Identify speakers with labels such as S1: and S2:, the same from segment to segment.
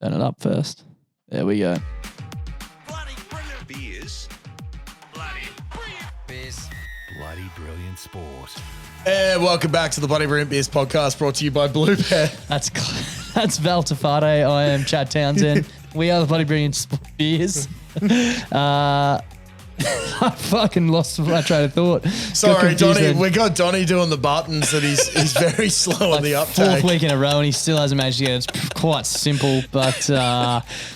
S1: Turn it up first. There we go.
S2: Bloody brilliant beers. Bloody brilliant beers. Bloody brilliant sport.
S3: And welcome back to the Bloody Brilliant Beers podcast, brought to you by Blue Bear.
S1: That's Val Tafade. I am Chad Townsend. We are the Bloody Brilliant Beers. I fucking lost my train of thought.
S3: Sorry, Donny. We got Donny doing the buttons, and he's very slow on the uptake.
S1: Fourth week in a row, and he still hasn't managed to get it. It's quite simple, but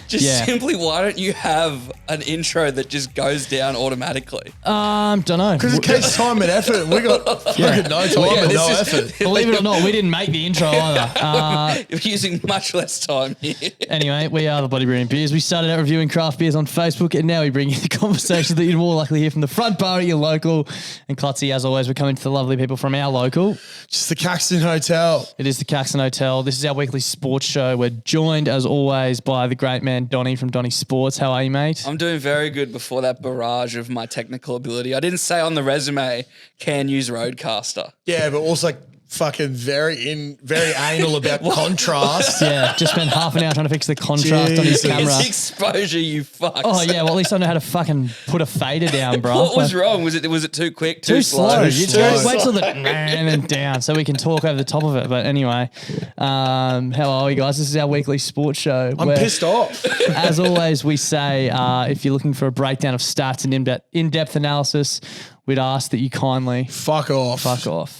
S4: simply, why don't you have an intro that just goes down automatically?
S1: Don't know.
S3: Because it takes time and effort, and we got fucking no time and no effort.
S1: Believe it or not, we didn't make the intro either.
S4: You're using much less time here.
S1: Anyway, we are the Bloody Brilliant Beers. We started out reviewing craft beers on Facebook, and now we bring you the conversation that you'd more likely hear from the front bar at your local. And Clutzy, as always, we're coming to the lovely people from our local.
S3: Just the Caxton Hotel.
S1: It is the Caxton Hotel. This is our weekly sports show. We're joined, as always, by the great man Donny from Donny Sports. How are you, mate?
S4: I'm doing very good before that barrage of my technical ability. I didn't say on the resume, can use roadcaster.
S3: Yeah, but also fucking very anal about contrast.
S1: Yeah, just spent half an hour trying to fix the contrast on his camera.
S4: It's exposure, you fucks.
S1: Oh yeah, well at least I know how to fucking put a fader down, bro.
S4: What was wrong? Was it too quick?
S1: Too slow.
S3: Too
S1: You
S3: slow.
S1: wait till the and then down so we can talk over the top of it. But anyway, how are you guys? This is our weekly sports show.
S3: I'm pissed off.
S1: As always, we say if you're looking for a breakdown of stats and in-depth analysis, we'd ask that you kindly
S3: Fuck off.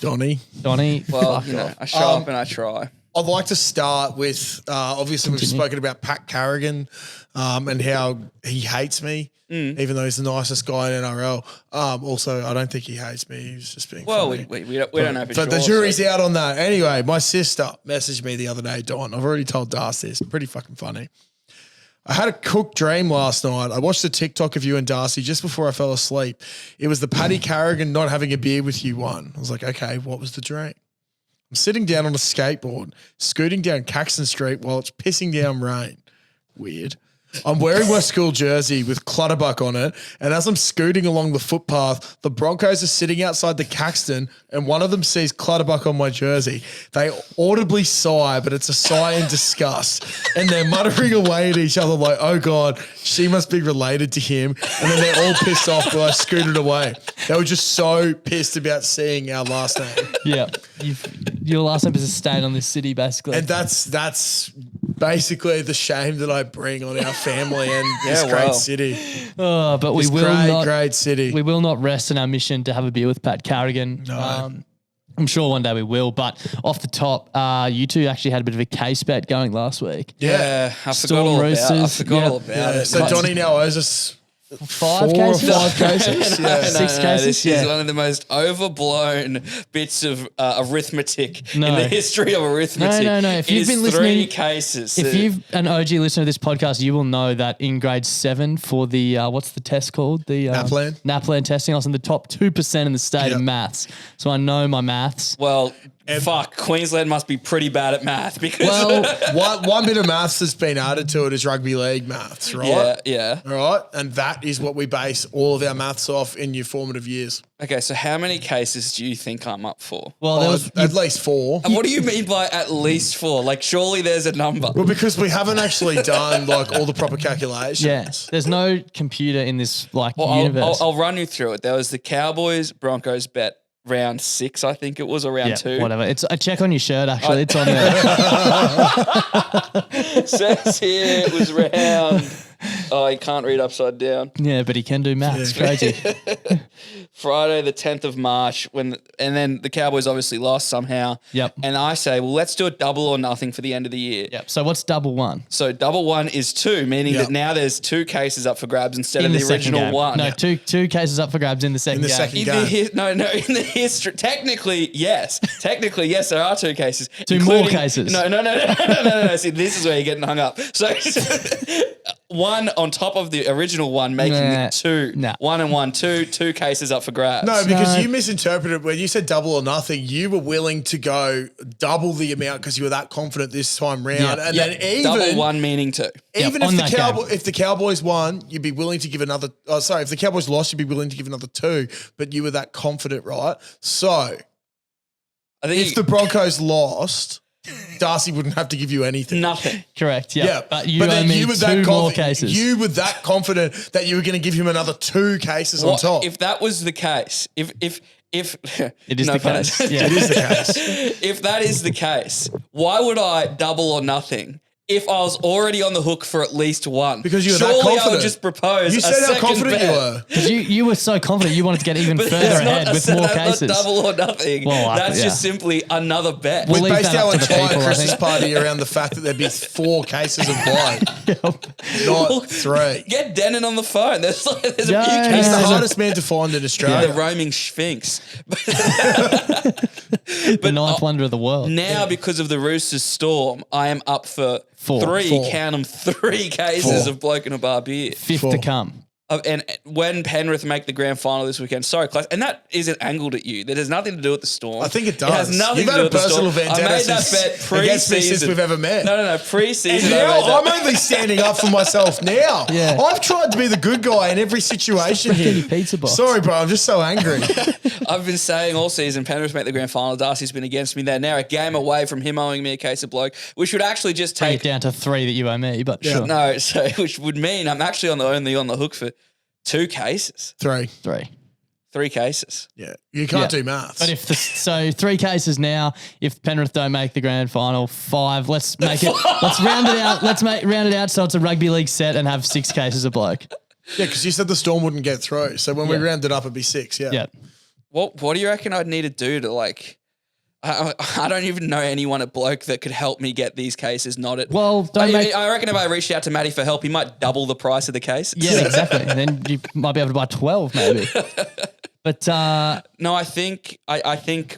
S3: Donny.
S4: Well, I show up and I try.
S3: I'd like to start with, obviously we've spoken about Pat Carrigan and how he hates me, even though he's the nicest guy in NRL. Also, I don't think he hates me. He's just being funny.
S4: we don't know for sure.
S3: But the jury's out on that. Anyway, my sister messaged me the other day, Don. I've already told Darcy this. Pretty fucking funny. I had a cooked dream last night. I watched a TikTok of you and Darcy just before I fell asleep. It was the Paddy Carrigan not having a beer with you one. I was like, okay, what was the dream? I'm sitting down on a skateboard, scooting down Caxton Street while it's pissing down rain. Weird. I'm wearing my school jersey with Clutterbuck on it, and as I'm scooting along the footpath, the Broncos are sitting outside the Caxton, and one of them sees Clutterbuck on my jersey. They audibly sigh, but it's a sigh in disgust, and they're muttering away at each other like, oh God, she must be related to him, and then they're all pissed off when I scooted away. They were just so pissed about seeing our last name.
S1: Yeah. Your last name is a stain on this city, basically.
S3: And that's basically the shame that I bring on our family and this great city.
S1: Oh, but
S3: This great city.
S1: We will not rest in our mission to have a beer with Pat Carrigan.
S3: No.
S1: I'm sure one day we will. But off the top, you two actually had a bit of a case bet going last week.
S4: Yeah, I
S1: Storm
S4: forgot all
S1: Roosters.
S4: about
S1: Yeah.
S4: it.
S3: So Donny now owes us
S1: 5
S3: 4
S1: cases?
S3: or 5 cases.
S4: No,
S3: Yeah.
S1: 6 cases?
S4: This is one of the most overblown bits of arithmetic in the history of arithmetic.
S1: No. If you've been
S4: 3
S1: listening,
S4: cases.
S1: If you've an OG listener to this podcast, you will know that in grade 7 for the what's the test called? The NAPLAN testing. I was in the top 2% in the state of maths, so I know my maths.
S4: Well, fuck, Queensland must be pretty bad at math because
S3: one bit of maths that's been added to it is rugby league maths, right?
S4: Yeah.
S3: All right, and that is what we base all of our maths off in your formative years.
S4: Okay, so how many cases do you think I'm up for?
S1: Well, there was
S3: at least 4.
S4: And what do you mean by at least 4? Like, surely there's a number.
S3: Well, because we haven't actually done like all the proper calculations.
S1: Yeah, there's no computer in this universe.
S4: I'll run you through it. There was the Cowboys Broncos bet. Round 6, I think it was, or round 2.
S1: Whatever. It's a check on your shirt, actually. It's on there.
S4: It says here it was round. Oh, he can't read upside down.
S1: Yeah, but he can do maths. Crazy.
S4: Friday, the 10th of March, and then the Cowboys obviously lost somehow.
S1: Yep.
S4: And I say, well, let's do a double or nothing for the end of the year.
S1: Yep. So what's double one?
S4: So double one is 2, meaning that now there's 2 cases up for grabs instead of the
S1: second
S4: original
S1: game.
S4: 1.
S1: No, two cases up for grabs in the second game.
S4: In the history, technically, yes. Technically, yes, there are 2 cases.
S1: Two more cases.
S4: No. See, this is where you're getting hung up. So 1 on top of the original 1, making it 2. 1 and 1, 2 cases up for grabs.
S3: No, because you misinterpreted when you said double or nothing. You were willing to go double the amount because you were that confident this time round. And then even
S4: double 1 meaning 2.
S3: Even if the Cowboys won, you'd be willing to give another. Oh, sorry, if the Cowboys lost, you'd be willing to give another 2. But you were that confident, right? So,
S4: I think
S3: if the Broncos lost, Darcy wouldn't have to give you anything.
S4: Nothing.
S1: Correct. Yeah. But you
S3: then
S1: owe me
S3: you were
S1: two more cases.
S3: You were that confident that you were going to give him another 2 cases on top.
S4: If that was the case, if it
S1: is the case. Yeah.
S3: It is the case.
S4: If that is the case, why would I double or nothing? If I was already on the hook for at least one.
S3: Because you were
S4: surely
S3: that confident.
S4: I would just propose
S3: You said how confident you were.
S1: Because you were so confident you wanted to get even further ahead with more cases.
S4: Not double or nothing.
S1: Well,
S4: that's just simply another bet.
S3: We based our entire Christmas party around the fact that there'd be 4 cases of blood, not 3.
S4: Get Denon on the phone. There's a few
S3: He's
S4: cases.
S3: the hardest man to find in Australia.
S4: The roaming sphinx.
S1: The ninth wonder of the world.
S4: Now, because of the Roosters storm, I am up for 3, count them, 3 cases of bloke in a bar beer.
S1: 5th to come.
S4: And when Penrith make the grand final this weekend, sorry, Clutz, and that isn't angled at you. That has nothing to do with the storm.
S3: I think it does.
S4: It has nothing
S3: You've
S4: to do
S3: had
S4: with
S3: a personal
S4: the storm. I
S3: vendetta
S4: made that bet pre-season.
S3: since we've ever met.
S4: No, pre-season.
S3: And now I'm only standing up for myself now.
S1: Yeah.
S3: I've tried to be the good guy in every situation here.
S1: Pizza box.
S3: Sorry, bro. I'm just so angry.
S4: I've been saying all season, Penrith make the grand final. Darcy's been against me. They're now a game away from him owing me a case of bloke, which would actually just
S1: Bring
S4: take
S1: it down to 3 that you owe me, but sure.
S4: No, so which would mean I'm actually only on the hook for 2 cases.
S3: 3.
S4: 3 cases.
S3: Yeah. You can't do maths.
S1: But so 3 cases now, if Penrith don't make the grand final, 5, let's make it, let's round it out. Let's round it out so it's a rugby league set and have 6 cases of bloke.
S3: Yeah, because you said the storm wouldn't get through. So when we round it up, it'd be 6. Yeah.
S1: Yeah.
S4: What do you reckon I'd need to do to I don't even know anyone at bloke that could help me get these cases knotted.
S1: Well,
S4: I reckon if I reached out to Matty for help, he might double the price of the case.
S1: Yeah, exactly. Then you might be able to buy 12 maybe. But
S4: no, I think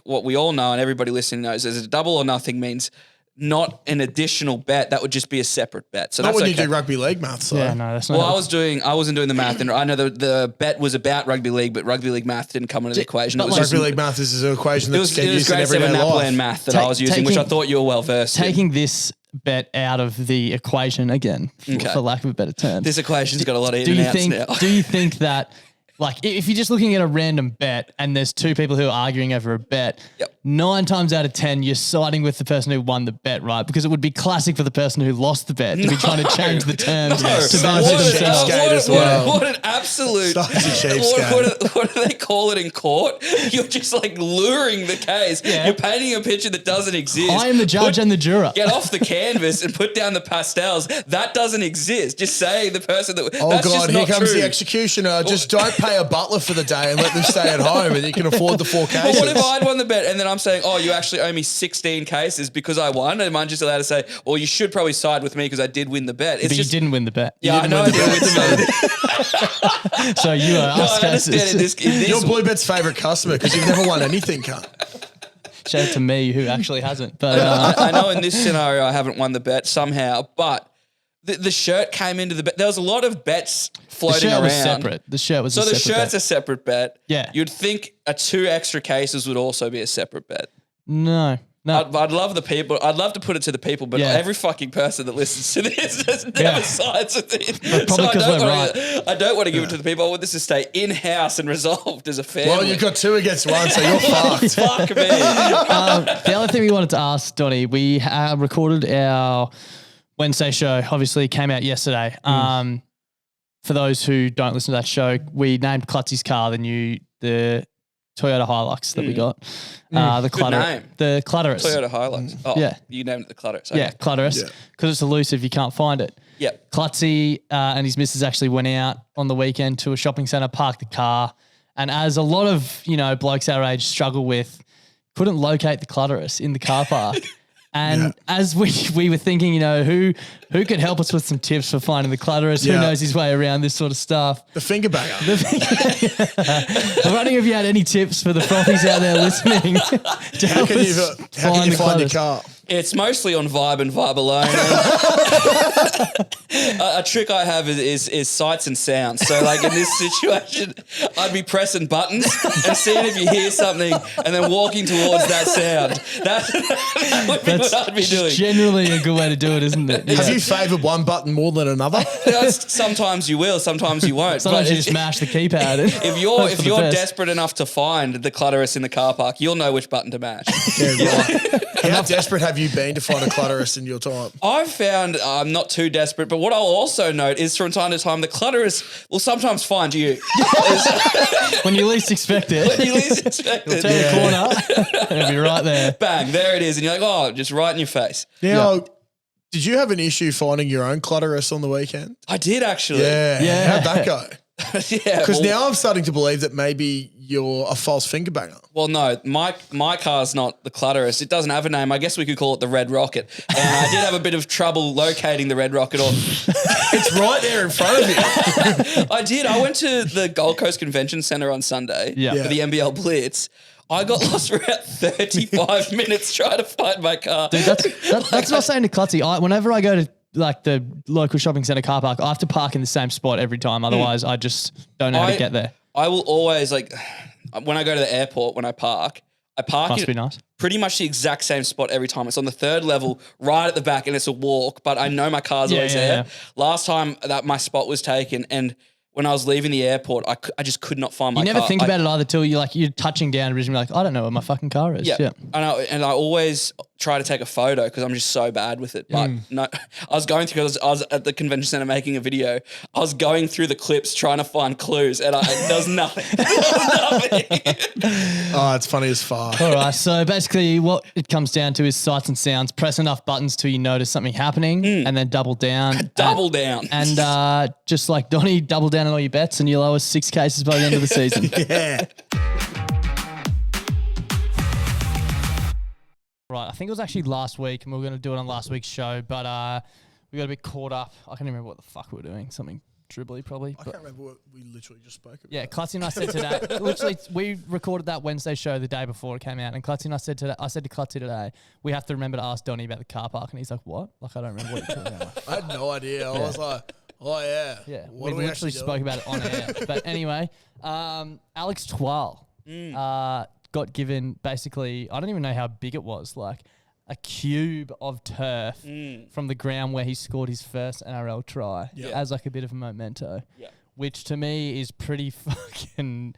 S4: what we all know and everybody listening knows is a double or nothing means not an additional bet. That would just be a separate bet. So
S3: not
S4: that's
S3: when
S4: okay.
S3: you do rugby league maths. So.
S1: Yeah, no, that's not.
S4: Well, I wasn't doing the math, and I know the bet was about rugby league, but rugby league math didn't come into the equation.
S3: But rugby league math is an equation that's get used in everyday life.
S4: Naplan math that I was using, which I thought you were well versed in.
S1: Taking this bet out of the equation again, for lack of a better term.
S4: This equation's got a lot of in and outs now.
S1: Do you think that, like, if you're just looking at a random bet and there's 2 people who are arguing over a bet, 9 times out of 10, you're siding with the person who won the bet, right? Because it would be classic for the person who lost the bet to be trying to change the terms to benefit themselves.
S4: What an absolute... What do they call it in court? You're just like luring the case. Yeah. You're painting a picture that doesn't exist.
S1: I am the judge and the juror.
S4: Get off the canvas and put down the pastels. That doesn't exist. Just say the person that...
S3: Oh,
S4: that's
S3: God,
S4: just
S3: here
S4: not
S3: comes
S4: true.
S3: the executioner. Just don't pay a butler for the day and let them stay at home and you can afford the 4 cases.
S4: But what if I'd won the bet and then I'm saying, oh, you actually owe me 16 cases because I won? Am I just allowed to say, well, you should probably side with me because I did win the bet?
S1: But you didn't win the bet.
S4: Yeah, I know I didn't win the bet.
S1: So you are us cases.
S3: You're Blue Bet's favourite customer because you've never won anything, cunt.
S1: Shout out to me who actually hasn't. But
S4: I know in this scenario I haven't won the bet somehow, but the shirt came into the bet. There was a lot of bets floating around.
S1: The shirt was separate. The shirt was
S4: so
S1: a separate
S4: the shirt's
S1: bet.
S4: a separate bet.
S1: Yeah.
S4: You'd think 2 extra cases would also be a separate bet.
S1: No.
S4: I'd love the people. I'd love to put it to the people, but every fucking person that listens to this just never sides with it.
S1: Probably because
S4: I don't want to give it to the people. I want this to stay in-house and resolved as a family.
S3: Well, you've got 2 against 1, so you're fucked.
S4: Fuck me.
S1: The other thing we wanted to ask, Donny, we recorded our Wednesday show, obviously came out yesterday. For those who don't listen to that show, we named Clutzy's car the Toyota Hilux that we got. The Clutter.
S4: Good name.
S1: The Clutterus.
S4: Toyota Hilux. Oh,
S1: yeah.
S4: You named it the Clutterus. Okay.
S1: Yeah, Clutterus. Because it's elusive, you can't find it.
S4: Yep.
S1: Clutzy and his missus actually went out on the weekend to a shopping centre, parked the car, and as a lot of, blokes our age struggle with, couldn't locate the Clutterus in the car park. And as we were thinking, who could help us with some tips for finding the Clutterus? Who knows his way around this sort of stuff?
S3: The finger bagger.
S1: I'm wondering if you had any tips for the frothies out there listening.
S3: How can you find your car?
S4: It's mostly on Vibe and Vibe alone. A trick I have is sights and sounds. So like in this situation, I'd be pressing buttons and seeing if you hear something and then walking towards that sound. That would be what I'd be doing.
S1: Generally a good way to do it, isn't it? Yeah.
S3: Have you favoured one button more than another?
S4: Sometimes you will, sometimes you won't.
S1: Sometimes you just mash the keypad.
S4: If you're desperate enough to find the clutterist in the car park, you'll know which button to mash.
S3: Yeah, right. How desperate have you been to find a clutterist in your time?
S4: I've found I'm not too desperate, but what I'll also note is from time to time the clutterist will sometimes find you.
S1: When you least expect it.
S4: When you least expect it.
S1: Turn the corner, it'll be right there.
S4: Bang, there it is. And you're like, oh, just right in your face.
S3: Now, did you have an issue finding your own clutterist on the weekend?
S4: I did actually.
S3: Yeah. How'd that go?
S4: Yeah.
S3: Because now I'm starting to believe that maybe you're a false finger banger.
S4: Well, no, my car's not the clutterist. It doesn't have a name. I guess we could call it the Red Rocket. And I did have a bit of trouble locating the Red Rocket.
S3: It's right there in front of you.
S4: I did. I went to the Gold Coast Convention Centre on Sunday for the NBL Blitz. I got lost for about 35 minutes trying to find my car.
S1: Dude, that's not saying to Clutzy. Whenever I go to like the local shopping centre car park, I have to park in the same spot every time. Otherwise, I just don't know how to get there.
S4: I will always, like, when I go to the airport, when I park
S1: Must be nice.
S4: Pretty much the exact same spot every time. It's on the third level, right at the back, and it's a walk, but I know my car's always there. Yeah. Last time that my spot was taken, and when I was leaving the airport, I just could not find my car.
S1: You never think about it either till you're touching down and you're like, I don't know where my fucking car is.
S4: Yeah. And I always try to take a photo because I'm just so bad with it. But no, I was going through, because I was at the convention center making a video. I was going through the clips trying to find clues, and there was nothing.
S3: Oh, it's funny as fuck.
S1: All right. So basically what it comes down to is sights and sounds. Press enough buttons till you notice something happening and then double down.
S4: Double down.
S1: And just like Donny, double down on all your bets and you'll owe us 6 cases by the end of the season.
S3: Yeah.
S1: Right, I think it was actually last week, and we were going to do it on last week's show, but we got a bit caught up. I can't remember what the fuck we were doing. Something dribbly, probably.
S3: I can't remember what we literally just spoke about.
S1: Yeah, Clutzy and I said today. Literally, we recorded that Wednesday show the day before it came out, and Clutzy and I said to Clutzy today, we have to remember to ask Donny about the car park, and he's like, "What? Like, I don't remember what you're talking about."
S3: I had no idea. I was like, "Oh yeah,
S1: yeah."
S3: What
S1: we literally spoke about it on air. But anyway, Alex Twal got given basically, I don't even know how big it was, like a cube of turf from the ground where he scored his first NRL try as like a bit of a memento, which to me is pretty fucking,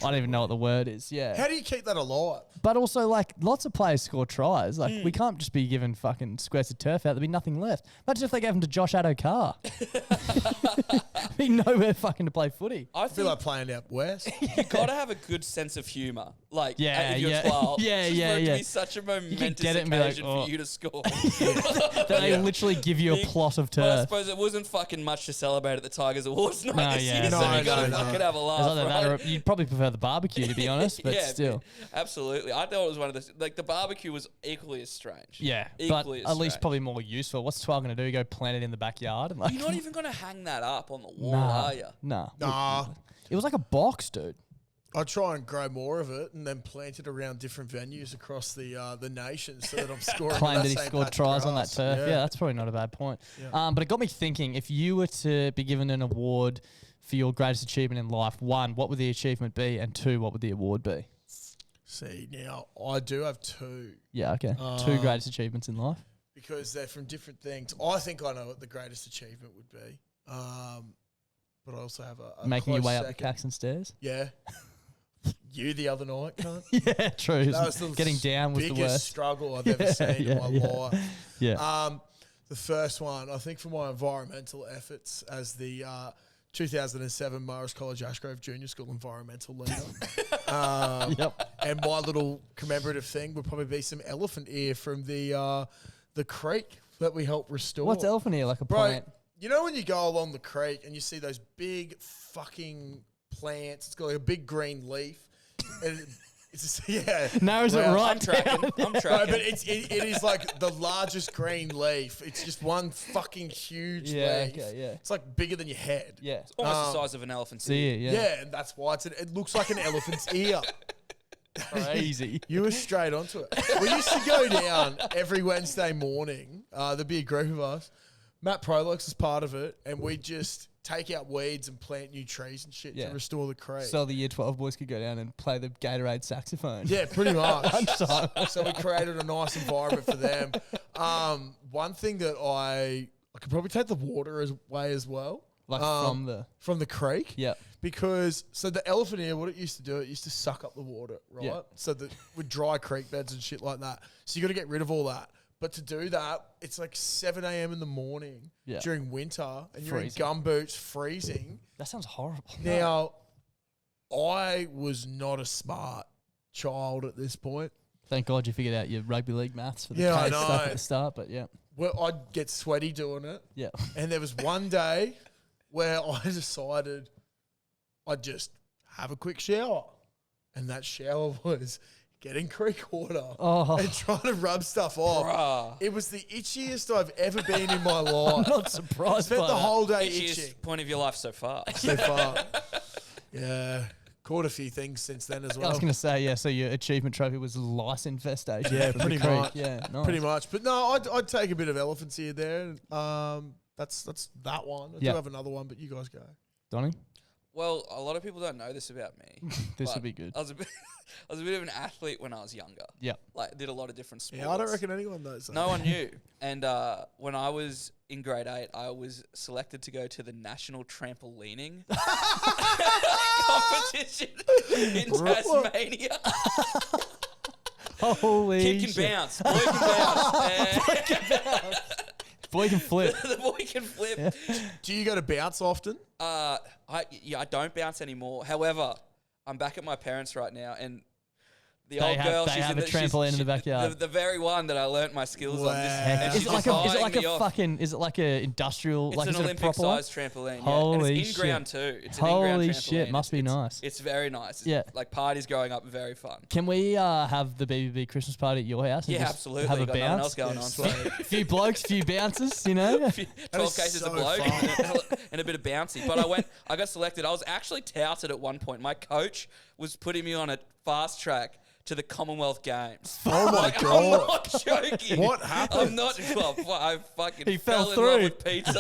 S1: I don't even know what the word is. Yeah.
S3: How do you keep that alive?
S1: But also, like, lots of players score tries. Like, we can't just be given fucking squares of turf out. There'd be nothing left. Imagine if they gave them to Josh Addo-Carr. There'd be nowhere fucking to play footy.
S3: I feel like playing out west.
S4: You got to have a good sense of humour. Like, if you're 12. For it to be such a momentous occasion for you to score.
S1: That they literally give you a plot of turf.
S4: Well, I suppose it wasn't fucking much to celebrate at the Tigers Awards night this year, so you got to fucking have a laugh, right?
S1: You'd probably prefer the barbecue, to be honest, but still.
S4: Absolutely. I thought it was one of the, like, the barbecue was equally as strange.
S1: Yeah, but at least probably more useful. What's Twal going to do? Go plant it in the backyard? And like,
S4: you're not even going to hang that up on the wall, are you?
S3: Nah.
S1: It was like a box, dude.
S3: I'll try and grow more of it and then plant it around different venues across the nation so that I'm scoring.
S1: Claim that he scored tries on that turf. Yeah, that's probably not a bad point. Yeah. But it got me thinking, if you were to be given an award for your greatest achievement in life, 1, what would the achievement be? And 2, what would the award be?
S3: See, now, I do have 2.
S1: Yeah, okay. 2 greatest achievements in life.
S3: Because they're from different things. I think I know what the greatest achievement would be. But I also have a
S1: making your way
S3: second.
S1: up the Caxton stairs?
S3: Yeah. You the other night, cunt.
S1: Yeah, true.
S3: That was the
S1: getting down was the worst.
S3: Biggest struggle I've ever seen in my life.
S1: Yeah.
S3: The first one, I think, for my environmental efforts as the 2007 Morris College Ashgrove Junior School environmental leader. And my little commemorative thing would probably be some elephant ear from the creek that we helped restore.
S1: What's elephant ear? Like a plant?
S3: You know when you go along the creek and you see those big fucking plants? It's got like a big green leaf. And it's just,
S1: Narrows it right.
S4: I'm tracking.
S3: No, but it is like the largest green leaf. It's just one fucking huge leaf.
S1: Okay, yeah.
S3: It's like bigger than your head.
S1: Yeah.
S4: It's almost the size of an elephant's
S1: ear.
S3: Yeah, and that's why it looks like an elephant's ear.
S1: Crazy.
S3: You were straight onto it. We used to go down every Wednesday morning. There'd be a group of us. Matt Prolix is part of it, and we just take out weeds and plant new trees and shit to restore the creek.
S1: So the year 12 boys could go down and play the Gatorade saxophone.
S3: Yeah, pretty much. So we created a nice environment for them. One thing that I could probably take the water away as well.
S1: Like
S3: from the creek.
S1: Yeah.
S3: Because the elephant ear, what it used to do, it used to suck up the water, right?
S1: Yeah.
S3: So that with dry creek beds and shit like that. So you got to get rid of all that. But to do that, it's like 7 a.m. in the morning during winter, and you're in gumboots, freezing.
S1: That sounds horrible.
S3: Now, I was not a smart child at this point.
S1: Thank God you figured out your rugby league maths for the
S3: I
S1: case
S3: know.
S1: stuff at the start, but
S3: Well, I'd get sweaty doing it.
S1: Yeah.
S3: And there was one day where I decided I'd just have a quick shower. And that shower was getting creek water and trying to rub stuff off.
S4: Bruh.
S3: It was the itchiest I've ever been in my life.
S1: I'm not surprised
S3: Spent
S1: by
S3: the
S1: that.
S3: whole day
S4: Itchiest
S3: itching
S4: point of your life so far.
S3: so far. Yeah. Caught a few things since then as
S1: I
S3: well.
S1: was going to say, so your achievement trophy was lice infestation.
S3: Yeah,
S1: from the
S3: pretty
S1: creek.
S3: much.
S1: Yeah, nice.
S3: Pretty much. But no, I'd take a bit of elephant's ear there. That's that one. I do have another one, but you guys go.
S1: Donny?
S4: Well, a lot of people don't know this about me.
S1: This
S4: but
S1: would be good.
S4: I was a bit of an athlete when I was younger.
S1: Yeah.
S4: Like, did a lot of different sports.
S3: Yeah, I don't reckon anyone knows that.
S4: No one knew. And when I was in grade 8, I was selected to go to the national trampolining competition in Tasmania.
S1: Holy
S4: Kid can
S1: shit.
S4: bounce. Boy can bounce.
S1: Boy can flip.
S4: The boy can flip.
S3: Do you go to bounce often?
S4: I don't bounce anymore. However, I'm back at my parents right now, and the
S1: They
S4: old
S1: have-
S4: girl,
S1: they
S4: she's
S1: have a
S4: she's-
S1: trampoline in the backyard.
S4: The very one that I learnt my skills on.
S3: Wow.
S4: And
S1: Is
S4: she's
S1: it like
S4: just
S1: a, is it
S4: eyeing
S1: like
S4: me
S1: a
S4: off.
S1: fucking, is it like a industrial,
S4: It's
S1: like
S4: an
S1: is it a
S4: Olympic
S1: proper one?
S4: sized trampoline. Yeah.
S1: Holy
S4: and it's in
S1: shit.
S4: ground too. It's an in-ground
S1: Holy
S4: trampoline.
S1: shit, must be
S4: It's-
S1: nice.
S4: It's very nice. It's
S1: Yeah.
S4: like parties growing up, very fun.
S1: Can we have the BBB Christmas party at your house? And
S4: Yeah,
S1: just
S4: absolutely.
S1: Have a
S4: Got nothing else
S1: bounce?
S4: going
S3: Yeah,
S4: on.
S3: sweet.
S1: A few blokes, few bounces, you know?
S4: 12
S3: is
S4: cases
S3: so
S4: of bloke
S3: fun.
S4: and a bit of bouncy. But I got selected. I was actually touted at one point. My coach was putting me on a fast track to the Commonwealth Games.
S3: Oh my
S4: I'm
S3: God.
S4: not joking.
S3: What happened?
S4: I'm not. Well, I fucking
S1: He fell
S4: in
S1: through.
S4: love with pizza.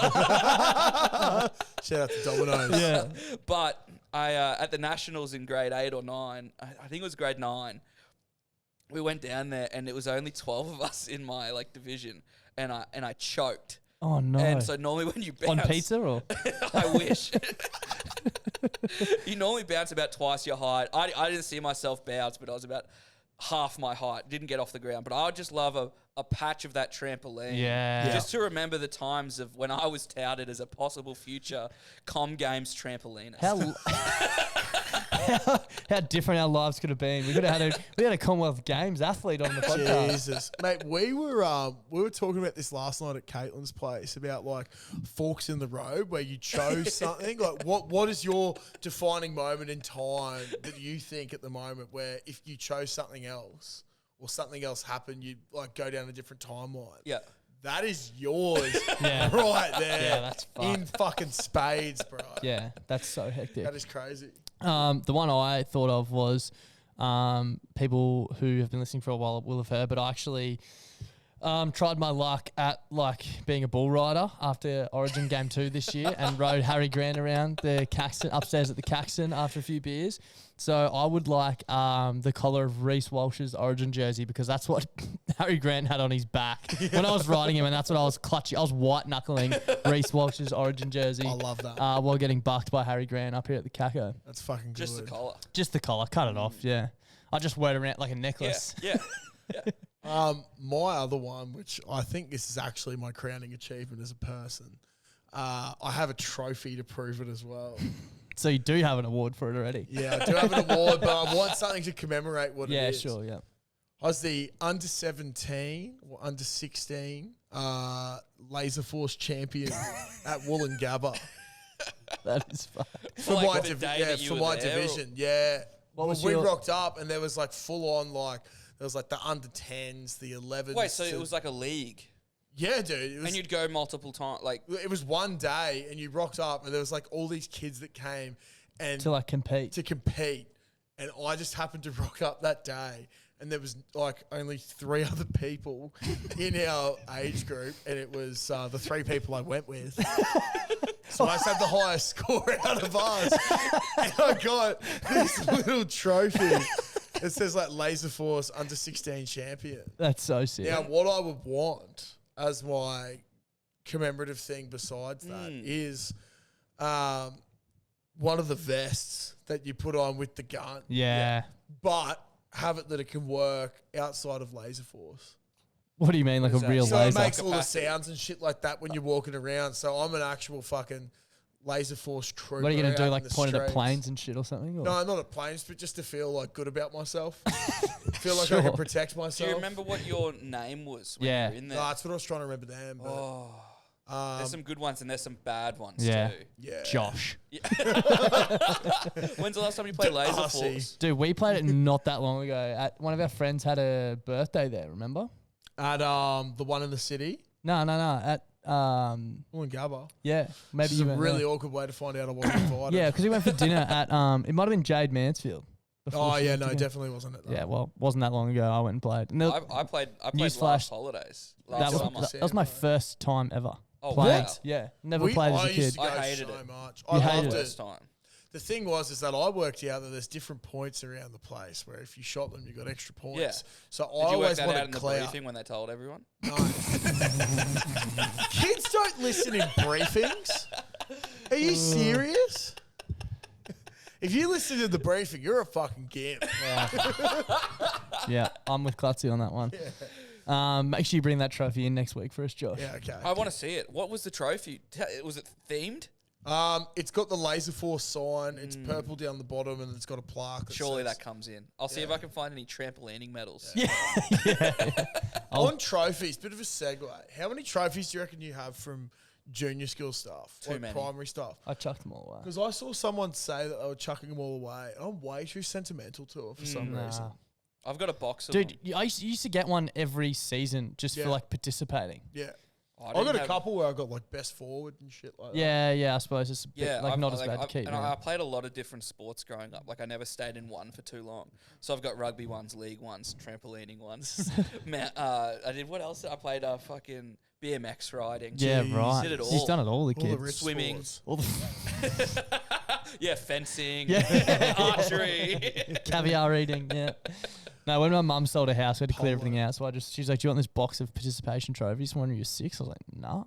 S3: Shout out to Domino's.
S1: Yeah.
S4: But I at the Nationals in grade 8 or 9, I think it was grade 9, we went down there and it was only 12 of us in my division, and I choked.
S1: Oh, no.
S4: And so normally when you bounce
S1: On pizza or?
S4: I wish. You normally bounce about twice your height. I didn't see myself bounce, but I was about half my height. Didn't get off the ground. But I would just love a patch of that trampoline.
S1: Yeah.
S4: Just to remember the times of when I was touted as a possible future Com Games trampolinist.
S1: How different our lives could have been. We had a Commonwealth Games athlete on the podcast.
S3: Jesus, mate, we were talking about this last night at Caitlin's place about forks in the road where you chose something. What is your defining moment in time that you think at the moment where if you chose something else or something else happened, you'd go down a different timeline?
S4: Yeah.
S3: That is yours
S1: Yeah.
S3: right there.
S1: Yeah, that's fucked.
S3: in fucking spades, bro.
S1: Yeah, that's so hectic.
S3: That is crazy.
S1: The one I thought of was people who have been listening for a while will have heard, but I actually tried my luck at being a bull rider after Origin Game 2 this year and rode Harry Grant around the Caxton, upstairs at the Caxton after a few beers. So I would like the collar of Reece Walsh's Origin jersey because that's what Harry Grant had on his back when I was riding him, and that's what I was clutching. I was white knuckling Reece Walsh's Origin jersey.
S3: I love that.
S1: While getting bucked by Harry Grant up here at the Caco.
S3: That's fucking good.
S4: Just the collar.
S1: Just the collar, cut it off. Yeah, I just wear it around like a necklace.
S4: Yeah.
S3: My other one, which I think this is actually my crowning achievement as a person, I have a trophy to prove it as well.
S1: So you do have an award for it already.
S3: Yeah, I do have an award, but I want something to commemorate what it
S1: Yeah,
S3: is.
S1: sure. Yeah.
S3: I was the under 17 or under 16 Laser Force champion at Wollongabba
S1: That is fun.
S3: for
S4: Like
S3: my,
S4: the day that you
S3: for
S4: were
S3: my
S4: there, or-
S3: division. Yeah.
S1: What was
S3: we
S1: your-
S3: rocked up and there was full on there was the under 10s, the 11s.
S4: Wait, so it was like a league,
S3: Yeah, dude. It was,
S4: and you'd go multiple times,
S3: it was one day and you rocked up and there was all these kids that came and
S1: To compete.
S3: to compete, and I just happened to rock up that day, and there was like only 3 other people in our age group, and it was the 3 people I went with. So I just had the highest score out of us. And I got this little trophy. It says like Laser Force Under 16 champion.
S1: That's so sick.
S3: Now, what I would want as my commemorative thing besides that is one of the vests that you put on with the gun.
S1: Yeah.
S3: But have it that it can work outside of Laser Force.
S1: What do you mean, like a real
S3: So
S1: laser?
S3: it makes all the sounds and shit like that when you're walking around. So I'm an actual fucking Laser Force trooper.
S1: What are you going to do,
S3: out
S1: like
S3: in the
S1: point it at
S3: streets.
S1: planes and shit or something? Or?
S3: No, not at planes, but just to feel like good about myself. Feel like I
S1: Sure.
S3: can protect
S4: Do
S3: myself.
S4: you remember what your name was when
S1: Yeah.
S4: you were in there?
S3: No, that's what I was trying to remember then. But,
S4: There's some good ones and there's some bad ones
S1: Yeah.
S4: too.
S3: yeah.
S1: Josh.
S4: When's the last time you played Laser
S3: Darcy.
S4: Force?
S1: Dude, we played it not that long ago. One of our friends had a birthday there, remember?
S3: At the one in the city,
S1: No. At,
S3: Wollongabba.
S1: yeah. Maybe
S3: This is
S1: you
S3: a
S1: went
S3: really
S1: there.
S3: awkward way to find out I wasn't invited.
S1: Yeah, because we went for dinner at, it might have been Jade Mansfield. before
S3: Oh,
S1: she
S3: yeah,
S1: went
S3: no,
S1: to go.
S3: definitely wasn't it. Though.
S1: Yeah, well, wasn't that long ago. I went and played. And
S4: I played
S1: Newsflash.
S4: last holidays. Last
S1: that
S4: summer.
S1: was, that was my first time ever.
S4: Oh,
S1: playing.
S4: wow.
S1: Yeah, never played as a
S3: I used
S1: kid.
S3: to go
S4: I hated
S3: so
S4: it.
S3: much.
S1: You
S3: I
S1: hated
S3: loved
S1: it.
S4: First
S3: it.
S4: time.
S3: The thing was that I worked out that there's different points around the place where if you shot them, you got extra points.
S4: Yeah.
S3: So I
S4: Did you work
S3: always
S4: that out in
S3: wanted
S4: the
S3: clout.
S4: briefing when they told everyone?
S3: No. Kids don't listen in briefings. Are you serious? If you listen to the briefing, you're a fucking gimp.
S1: Yeah, I'm with Clutzy on that one. Make sure you bring that trophy in next week for us, Josh.
S3: Yeah, okay.
S4: I want to see it. What was the trophy? Was it themed?
S3: It's got the Laser Force sign. It's purple down the bottom, and it's got a plaque. That
S4: Surely
S3: says-
S4: that comes in. I'll see if I can find any trampolining medals.
S3: On trophies, bit of a segue. How many trophies do you reckon you have from junior school stuff,
S4: Too
S3: like
S4: many.
S3: primary stuff?
S1: I chucked them all away.
S3: Because I saw someone say that they were chucking them all away. I'm way too sentimental to it for some reason.
S4: I've got a box of
S1: Dude,
S4: them.
S1: I used to get one every season just
S3: Yeah.
S1: for like participating.
S3: Yeah.
S4: I
S3: I
S4: didn't
S3: got a
S4: have-
S3: couple where I got like best forward and shit like that.
S1: Yeah, I suppose it's a bit,
S4: Yeah,
S1: like
S4: I've-
S1: not as bad to keep.
S4: And
S1: man.
S4: I played a lot of different sports growing up. Like I never stayed in one for too long. So I've got rugby ones, league ones, trampolining ones. I did what else? I played fucking BMX riding.
S1: Yeah,
S3: Jeez.
S1: right.
S4: Did it all.
S1: He's done it all, the
S3: All
S1: kid.
S3: the rich
S4: Swimming.
S3: sports.
S1: All the
S4: Yeah, fencing,
S1: Yeah.
S4: archery.
S1: caviar eating, yeah. No, when my mum sold a house, we had to clear everything out. So she's like, "Do you want this box of participation trophies from when you were 6?" I was like, "Nah."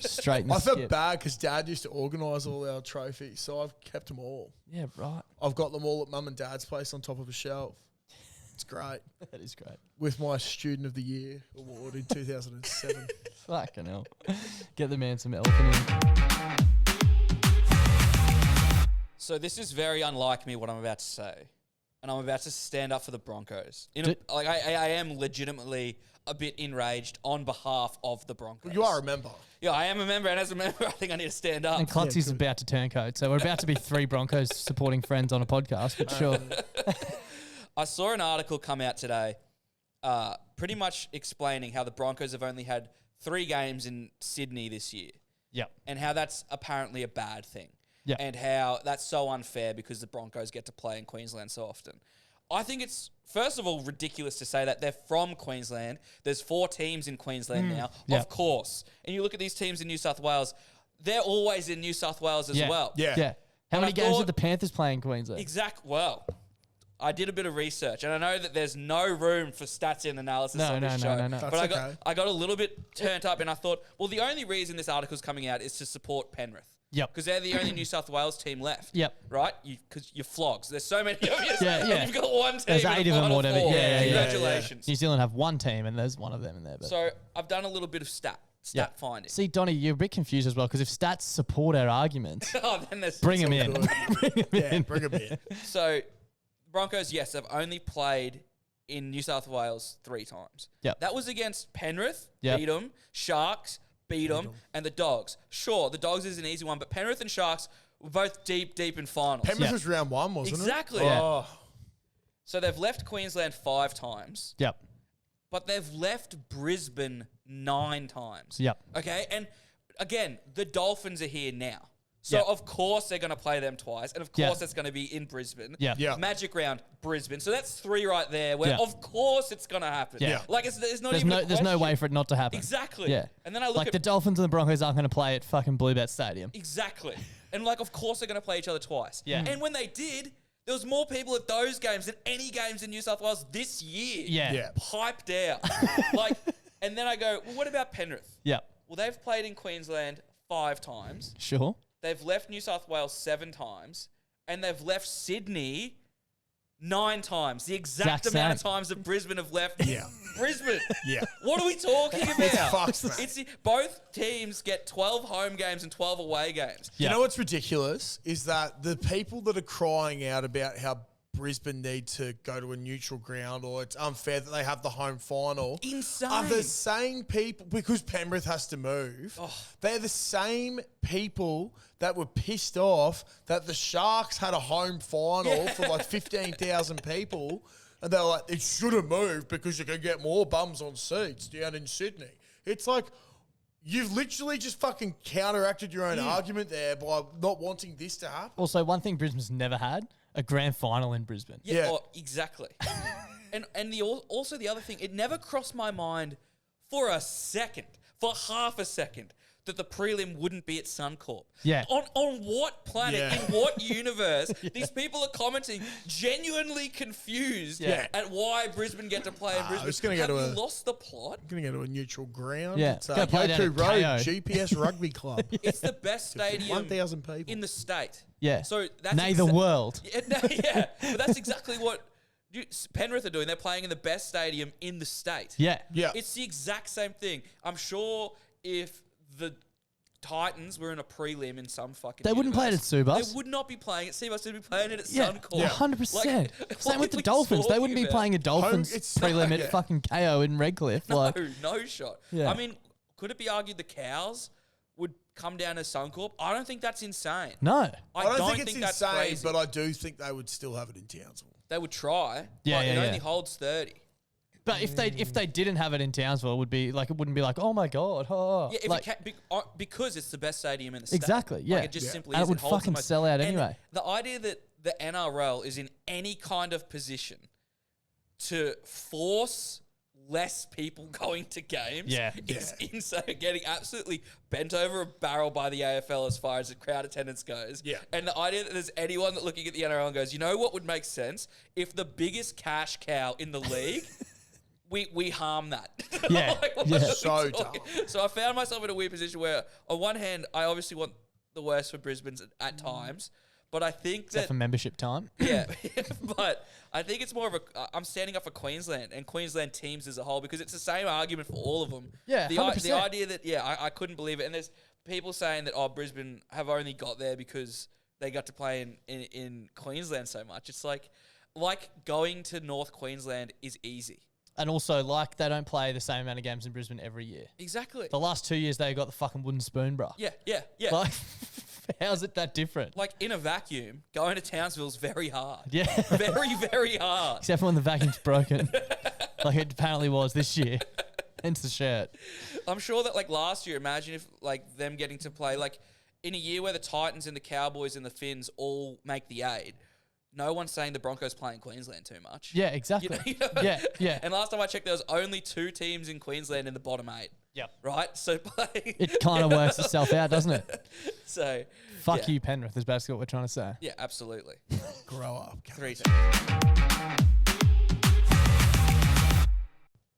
S1: Straight in the
S3: I felt
S1: skip.
S3: bad because Dad used to organise all our trophies, so I've kept them all.
S1: Yeah, right.
S3: I've got them all at Mum and Dad's place on top of a shelf. It's great.
S1: That is great.
S3: With my Student of the Year award in 2007.
S1: Fucking hell. Get the man some elephant in.
S4: So this is very unlike me, what I'm about to say. And I'm about to stand up for the Broncos. I am legitimately a bit enraged on behalf of the Broncos.
S3: You are a member.
S4: Yeah, I am a member, and as a member, I think I need to stand up.
S1: And Clutzy's about to turn code. So we're about to be 3 Broncos supporting friends on a podcast, but sure.
S4: I saw an article come out today pretty much explaining how the Broncos have only had 3 games in Sydney this year
S1: Yep.
S4: and how that's apparently a bad thing.
S1: Yeah.
S4: And how that's so unfair because the Broncos get to play in Queensland so often. I think it's, first of all, ridiculous to say that they're from Queensland. There's 4 teams in Queensland now,
S1: Yeah.
S4: of course. And you look at these teams in New South Wales, they're always in New South Wales as
S1: Yeah.
S4: well.
S3: Yeah.
S1: Yeah. How
S4: And
S1: many
S4: I
S1: games
S4: thought-
S1: did the Panthers play in Queensland?
S4: Well, I did a bit of research, and I know that there's no room for stats and analysis
S1: No,
S4: on
S1: no,
S4: this
S1: no,
S4: show.
S1: no, no.
S4: But
S3: That's okay.
S4: I got a little bit turned up, and I thought, well, the only reason this article's coming out is to support Penrith.
S1: Yep.
S4: Because they're the only New South Wales team left.
S1: Yep.
S4: Right? Because you're flogs. There's so many of you.
S1: Yeah, yeah.
S4: And you've got one team.
S1: There's
S4: in
S1: 8
S4: the
S1: of them,
S4: final
S1: whatever.
S4: 4.
S1: Yeah, yeah,
S4: Congratulations.
S1: New Zealand have 1 team, and there's one of them in there. But
S4: So I've done a little bit of stat finding.
S1: See, Donny, you're a bit confused as well because if stats support our arguments,
S4: Oh, then there's
S1: bring them in.
S3: Yeah, bring them in.
S4: So, Broncos, yes, have only played in New South Wales 3 times.
S1: Yep.
S4: That was against Penrith,
S1: Yep.
S4: beat them, Sharks, beat them, and the Dogs. Sure, the Dogs is an easy one, but Penrith and Sharks were both deep in finals.
S3: Penrith
S1: Yeah.
S3: was round 1, wasn't
S4: Exactly.
S3: it?
S4: Yeah.
S3: Oh,
S4: So they've left Queensland 5 times,
S1: Yep.
S4: but they've left Brisbane 9 times.
S1: Yep.
S4: Okay, and again, the Dolphins are here now. So,
S1: Yeah.
S4: of course, they're going to play them twice. And, of
S1: Yeah.
S4: course, it's going to be in Brisbane.
S1: Yeah.
S3: Yeah.
S4: Magic round, Brisbane. So, that's 3 right there where,
S1: Yeah.
S4: of course, it's going to happen.
S1: Yeah.
S4: Like, there's not
S1: There's
S4: even
S1: no,
S4: a
S1: there's no
S4: question.
S1: way for it not to happen.
S4: Exactly.
S1: Yeah.
S4: And then I look
S1: like
S4: at
S1: the Dolphins and the Broncos aren't going to play at fucking Bluebet Stadium.
S4: Exactly. And, like, of course, they're going to play each other twice.
S1: Yeah.
S4: And when they did, there was more people at those games than any games in New South Wales this year.
S1: Yeah.
S3: Yeah.
S4: Piped out. Like, and then I go, well, what about Penrith?
S1: Yeah.
S4: Well, they've played in Queensland 5 times.
S1: Sure.
S4: They've left New South Wales 7 times. And they've left Sydney 9 times. The exact
S1: Exact
S4: amount of
S1: same.
S4: times that Brisbane have left
S3: Yeah.
S4: Brisbane.
S3: Yeah.
S4: What are we talking about?
S3: It's fucked, man.
S4: It's both teams get 12 home games and 12 away games.
S1: Yeah.
S3: You know what's ridiculous is that the people that are crying out about how Brisbane need to go to a neutral ground or it's unfair that they have the home final
S4: Insane.
S3: are the same people, because Penrith has to move, they're the same people that were pissed off that the Sharks had a home final for like 15,000 people and they're like, it should have moved because you can get more bums on seats down in Sydney. It's like, you've literally just fucking counteracted your own argument there by not wanting this to happen.
S1: Also, one thing Brisbane's never had, a grand final in Brisbane.
S3: Yeah.
S4: Oh, exactly. and also the other thing, it never crossed my mind for a second, for half a second, that the prelim wouldn't be at Suncorp.
S1: Yeah.
S4: On what planet,
S3: Yeah.
S4: in what universe, these people are commenting genuinely confused
S1: Yeah.
S4: at why Brisbane get to play in Brisbane.
S3: was gonna go
S4: Have
S3: to
S4: you
S3: a-
S4: lost the plot?
S3: I'm going to go to a neutral ground.
S1: Yeah.
S3: It's
S1: Go play down
S3: Yoku
S1: at
S3: Road,
S1: KO.
S3: GPS Rugby Club.
S4: It's the best stadium
S3: 1,000 people.
S4: in the state.
S1: Yeah.
S4: So that's
S1: Nay, the world.
S4: Yeah, but that's exactly what Penrith are doing. They're playing in the best stadium in the state.
S1: Yeah.
S3: Yeah.
S4: It's the exact same thing. I'm sure if the Titans were in a prelim in some fucking
S1: They wouldn't play it at Subas.
S4: They would not be playing at Subas. They'd be playing it at
S1: Yeah,
S4: Suncorp.
S3: Yeah.
S1: 100%.
S4: Like,
S1: Same
S4: what
S1: with the
S4: are we
S1: Dolphins. They wouldn't be
S4: talking about?
S1: playing a Dolphins
S3: it's-
S1: prelim at
S3: yeah.
S1: fucking KO in Redcliffe. Like,
S4: No shot.
S1: Yeah.
S4: I mean, could it be argued the Cows would come down to Suncorp? I don't think that's insane.
S1: no.
S3: I don't think it's
S4: that's
S3: insane,
S4: crazy.
S3: but I do think they would still have it in Townsville.
S4: They would try.
S1: Yeah,
S4: but
S1: yeah,
S4: it
S1: yeah.
S4: only holds 30.
S1: But if they didn't have it in Townsville, it would be like, it wouldn't be like, oh my god, oh.
S4: Yeah, if
S1: like,
S4: because it's the best stadium in the state.
S1: Exactly, yeah.
S4: Like, it just
S3: Yeah.
S4: simply
S1: And
S4: is.
S1: it would
S4: holds the
S1: fucking
S4: most-
S1: sell out
S4: and
S1: anyway.
S4: The idea that the NRL is in any kind of position to force less people going to games
S1: Yeah.
S4: is insane. Getting absolutely bent over a barrel by the AFL as far as the crowd attendance goes.
S3: Yeah.
S4: And the idea that there's anyone that looking at the NRL and goes, you know what would make sense? If the biggest cash cow in the league, we harm that.
S1: Yeah.
S4: what
S1: Yeah.
S4: are we
S3: So
S4: talking?
S3: dumb.
S4: So I found myself in a weird position where, on one hand, I obviously want the worst for Brisbane at times, but I think
S1: except
S4: that
S1: for membership time.
S4: yeah, but I think it's more of a. I'm standing up for Queensland and Queensland teams as a whole because it's the same argument for all of them.
S1: Yeah,
S4: the
S1: 100%.
S4: idea that I couldn't believe it, and there's people saying that Brisbane have only got there because they got to play in Queensland so much. It's like going to North Queensland is easy.
S1: And also, like, they don't play the same amount of games in Brisbane every year.
S4: Exactly.
S1: The last 2 years, they got the fucking wooden spoon, bruh.
S4: Yeah.
S1: Like, how's it that different?
S4: Like in a vacuum, going to Townsville is very hard.
S1: Yeah.
S4: Very, very hard.
S1: Except for when the vacuum's broken. Like it apparently was this year. Hence the shirt.
S4: I'm sure that last year, imagine if them getting to play in a year where the Titans and the Cowboys and the Finns all make the 8. No one's saying the Broncos playing Queensland too much.
S1: Yeah, exactly.
S4: You know?
S1: Yeah.
S4: And last time I checked, there was only 2 teams in Queensland in the bottom 8.
S1: Yep.
S4: Right? So
S1: It kind of works itself out, doesn't it?
S4: So
S1: Fuck
S4: yeah.
S1: you, Penrith, is basically what we're trying to say.
S4: Yeah, absolutely.
S3: Grow up.
S4: 3 times.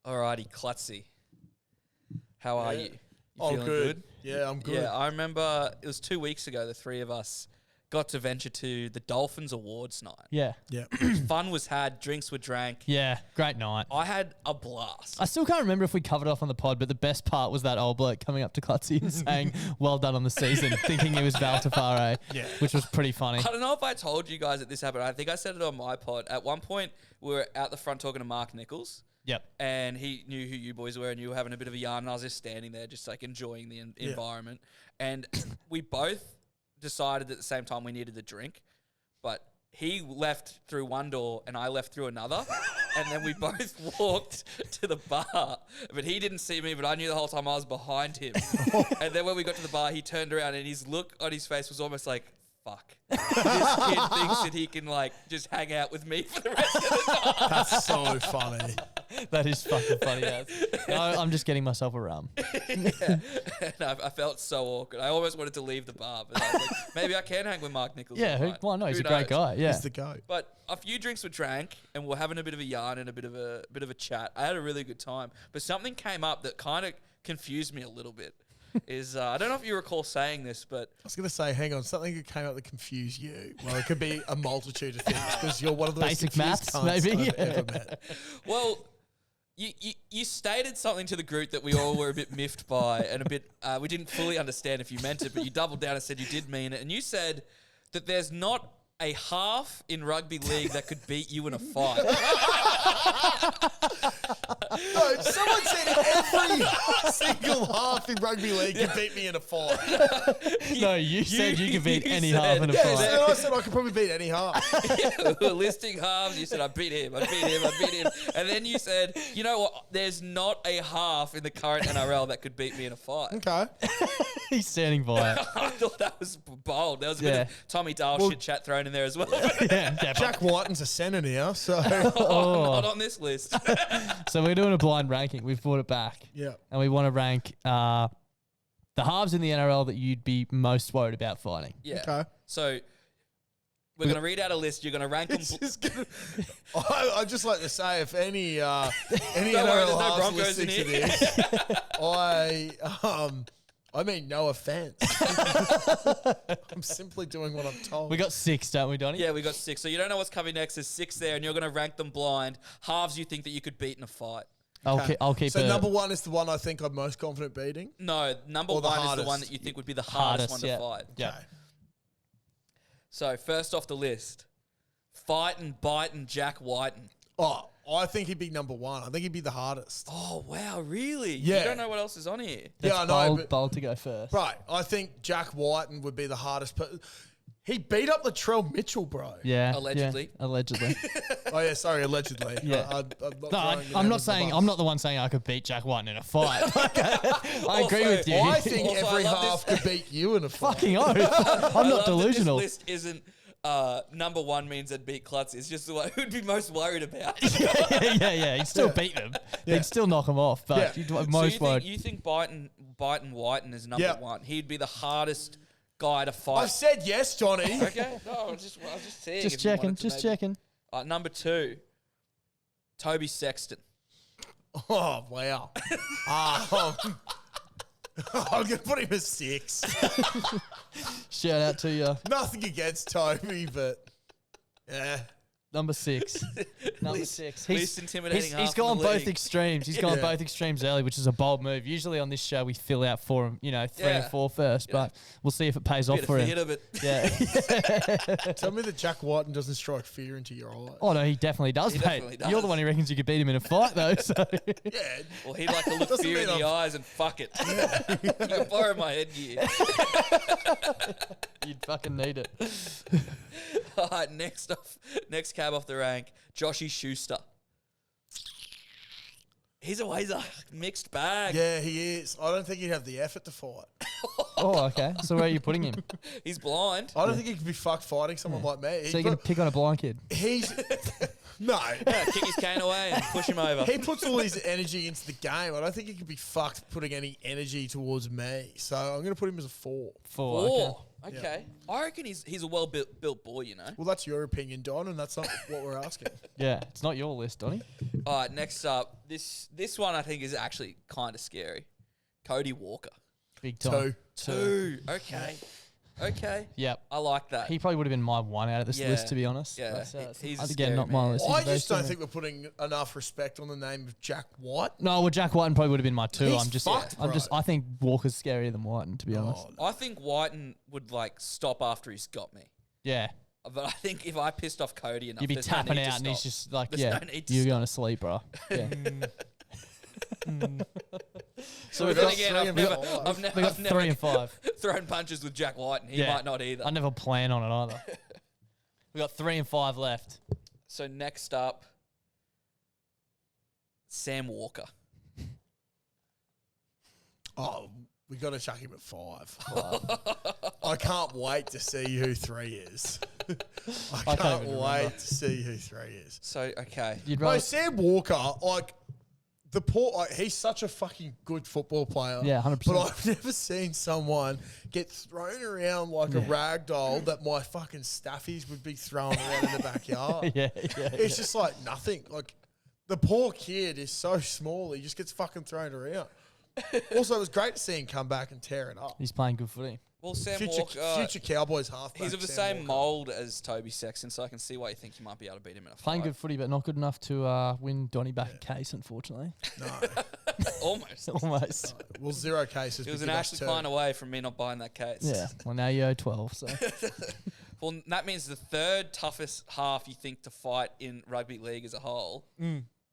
S4: Alrighty, Clutzy. How are you? You feeling
S3: Good. Yeah, I'm good.
S4: Yeah, I remember it was 2 weeks ago, the 3 of us got to venture to the Dolphins Awards night.
S1: Yeah.
S3: Yeah.
S4: Fun was had, drinks were drank.
S1: Yeah, great night.
S4: I had a blast.
S1: I still can't remember if we covered it off on the pod, but the best part was that old bloke coming up to Clutzy and saying, well done on the season, thinking he was Val Tafare, which was pretty funny.
S4: I don't know if I told you guys that this happened. I think I said it on my pod. At one point, we were out the front talking to Mark Nichols.
S1: Yep.
S4: And he knew who you boys were, and you were having a bit of a yarn, and I was just standing there, just enjoying the environment. And we both decided at the same time we needed the drink, but he left through one door and I left through another. And then we both walked to the bar. But he didn't see me, but I knew the whole time I was behind him. And then when we got to the bar, he turned around and his look on his face was almost like, fuck. This kid thinks that he can like just hang out with me for the rest of the time.
S3: That's so funny.
S1: That is fucking funny. No, I'm just getting myself a rum.
S4: And I felt so awkward. I almost wanted to leave the bar, but I was like, maybe I can hang with Mark Nichols.
S1: Yeah, why not? He's a great guy. Yeah.
S3: He's the goat.
S4: But a few drinks were drank, and we're having a bit of a yarn and a bit of a chat. I had a really good time, but something came up that kind of confused me a little bit. I don't know if you recall saying this, but
S3: I was going to say, hang on, something that came out that confused you. Well, it could be a multitude of things because you're one of the most
S1: Basic
S3: confused
S1: maths,
S3: cunts
S1: maybe?
S3: I've ever met.
S4: well, you stated something to the group that we all were a bit miffed by and a bit we didn't fully understand if you meant it, but you doubled down and said you did mean it, and you said that there's not a half in rugby league that could beat you in a fight.
S3: No, someone said every single half in rugby league could beat me in a fight.
S1: No, you said you could beat
S4: you
S1: any
S4: said-
S1: half in a
S3: Yeah,
S1: fight.
S3: so I said I could probably beat any half.
S4: We were listing halves. You said, I beat him. And then you said, you know what? There's not a half in the current NRL that could beat me in a fight.
S3: Okay.
S1: He's standing by it.
S4: I thought that was bold. There was a bit
S1: Yeah.
S4: of Tommy Dahl shit chat thrown in there as well.
S1: Yeah,
S3: Jack Whiten's a centre now, so
S4: Not on this list.
S1: So we're doing a blind ranking. We've brought it back.
S3: yeah.
S1: And we want to rank the halves in the NRL that you'd be most worried about fighting.
S4: Yeah.
S3: Okay.
S4: So we're going to read out a list. You're going to rank them.
S3: It's just gonna, I'd just like to say, if any
S4: Don't worry,
S3: NRL
S4: there's no
S3: halves
S4: Broncos in
S3: listening to
S4: here.
S3: this, I mean no offense. I'm simply doing what I'm told.
S1: We got 6, don't we, Donny?
S4: Yeah, we got 6. So you don't know what's coming next. There's 6 there, and you're going to rank them blind. Halves you think that you could beat in a fight.
S1: I'll keep
S3: So
S1: it.
S3: number 1 is the one I think I'm most confident beating.
S4: No, number
S3: Or the
S4: 1 is the
S3: hardest.
S4: one that you think would be the hardest one to
S1: yeah.
S4: fight.
S1: Yeah.
S3: Okay.
S4: So first off the list, fight and bite and Jack Whiten.
S3: Oh, I think he'd be number 1. I think he'd be the hardest.
S4: Oh, wow, really?
S3: Yeah.
S4: You don't know what else is on here?
S1: That's
S3: yeah, I know.
S1: bold, bold to go first.
S3: Right. I think Jack Whiten would be the hardest. He beat up Latrell Mitchell, bro.
S1: Yeah.
S4: Allegedly.
S1: Yeah, allegedly.
S3: Oh, yeah, sorry, allegedly.
S1: Yeah.
S3: I'm not
S1: No,
S3: throwing him
S1: I'm
S3: under
S1: not
S3: the
S1: saying
S3: bus.
S1: I'm not the one saying I could beat Jack Whiten in a fight. I agree
S4: Also,
S1: with you.
S3: I think
S4: Also,
S3: every
S4: I love
S3: half
S4: this-
S3: could beat you in a fight.
S1: Fucking oath. I'm
S4: I
S1: not
S4: love
S1: delusional.
S4: That this list isn't number 1 means I'd beat Clutz. It's just the one who'd be most worried about.
S1: yeah. He'd still beat them.
S3: Yeah.
S1: He'd still knock them off. But
S3: Yeah.
S1: you'd
S4: So
S1: most worried.
S4: you think Whiten Whiten is number
S3: Yeah.
S4: 1? He'd be the hardest guy to fight.
S3: I've said yes, Donny.
S4: Okay, no, I was just saying.
S1: Just
S4: if you
S1: checking.
S4: wanted to
S1: Just
S4: maybe-
S1: checking.
S4: Number 2, Toby Sexton.
S3: Oh, wow. I'm going to put him at 6.
S1: Shout out to you.
S3: Nothing against Toby, but yeah.
S1: Number 6. Number 6.
S4: least intimidating half
S1: He's
S4: in
S1: gone
S4: the
S1: both
S4: league.
S1: extremes. He's gone
S3: Yeah.
S1: both extremes early, which is a bold move. Usually on this show we fill out for him, 3
S4: Yeah.
S1: and 4 first, but we'll see if it pays off
S4: Bit
S1: for
S4: of
S1: him.
S4: theatre, but
S1: Yeah.
S3: Tell me that Jack Whiten doesn't strike fear into your eyes.
S1: Oh no, he definitely does,
S4: He
S1: mate.
S4: definitely does.
S1: You're the one who reckons you could beat him in a fight, though. So
S3: Yeah.
S4: well, he'd like to look
S3: Doesn't
S4: fear in
S3: mean
S4: the
S3: I'm-
S4: eyes and fuck it. You can borrow my headgear.
S1: you'd fucking need it.
S4: All right, next cab off the rank, Joshy Schuster. He's always a mixed bag.
S3: Yeah, he is. I don't think he'd have the effort to fight.
S1: Oh, okay. So where are you putting him?
S4: He's blind.
S3: I don't think he could be fucked fighting someone like me.
S1: So you're going to pick on a blind kid?
S3: He's no.
S4: Yeah, kick his cane away and push him over.
S3: He puts all his energy into the game. I don't think he could be fucked putting any energy towards me. So I'm going to put him as a 4.
S1: 4. Okay.
S4: Four. Okay. I reckon he's a well-built boy, you know.
S3: Well, that's your opinion, Don, and that's not what we're asking.
S1: Yeah, it's not your list, Donny.
S4: All right, next up, this one I think is actually kind of scary. Cody Walker.
S1: Big time.
S3: 2.
S4: 2. Okay. Okay.
S1: Yep.
S4: I like that.
S1: He probably would have been my one out of this
S4: Yeah.
S1: list, to be honest.
S4: Yeah,
S1: But,
S4: he's a
S1: again,
S4: scary
S1: not my
S4: man.
S1: list. He's
S3: I
S1: very
S3: just don't
S1: similar.
S3: think we're putting enough respect on the name of Jack White.
S1: No, well, Jack Whiten probably would have been my 2.
S3: He's fucked, bro.
S1: I think Walker's scarier than Whiten, to be honest.
S3: Oh,
S4: I think Whiten would stop after he's got me.
S1: Yeah.
S4: But I think if I pissed off Cody enough,
S1: You'd be
S4: there's no
S1: tapping
S4: need to
S1: out and he's
S4: stop.
S1: just like,
S4: There's
S1: yeah,
S4: no need to
S1: you're
S4: stop.
S1: going to sleep, bro. Yeah. So we've
S4: Then
S1: got,
S4: again, I've
S1: we
S4: never,
S1: got,
S4: I've never,
S1: we got
S4: I've never
S1: 3 and 5.
S4: thrown punches with Jack White, and he
S1: Yeah.
S4: might not either.
S1: I never plan on it either. We got 3 and 5 left.
S4: So next up, Sam Walker.
S3: Oh, we got to chuck him at 5. I can't wait to see who 3 is. I can't
S1: even
S3: wait
S1: remember.
S3: to see who 3 is.
S4: So, okay.
S1: You'd
S3: Bro,
S1: rather,
S3: Sam Walker, like, he's such a fucking good football player.
S1: Yeah, 100%.
S3: But I've never seen someone get thrown around like a rag doll that my fucking staffies would be thrown around in the backyard.
S1: yeah.
S3: It's just like nothing. Like, the poor kid is so small, he just gets fucking thrown around. Also, it was great to see him come back and tear it up.
S1: He's playing good footy.
S4: Well, Sam
S3: Future
S4: Walker,
S3: Cowboys halfback.
S4: he's of the
S3: Sam
S4: same
S3: Walker.
S4: mould as Toby Sexton, so I can see why you think you might be able to beat him in a
S1: Playing
S4: fight.
S1: good footy, but not good enough to win Donny back a case, unfortunately.
S3: No.
S4: Almost.
S1: Almost.
S3: Well, 0 cases.
S4: It was
S3: but
S4: an
S3: give us
S4: Ashley
S3: 2.
S4: Klein away from me not buying that case.
S1: Yeah. Well, now you owe 12, so.
S4: Well, that means the third toughest half you think to fight in rugby league as a whole,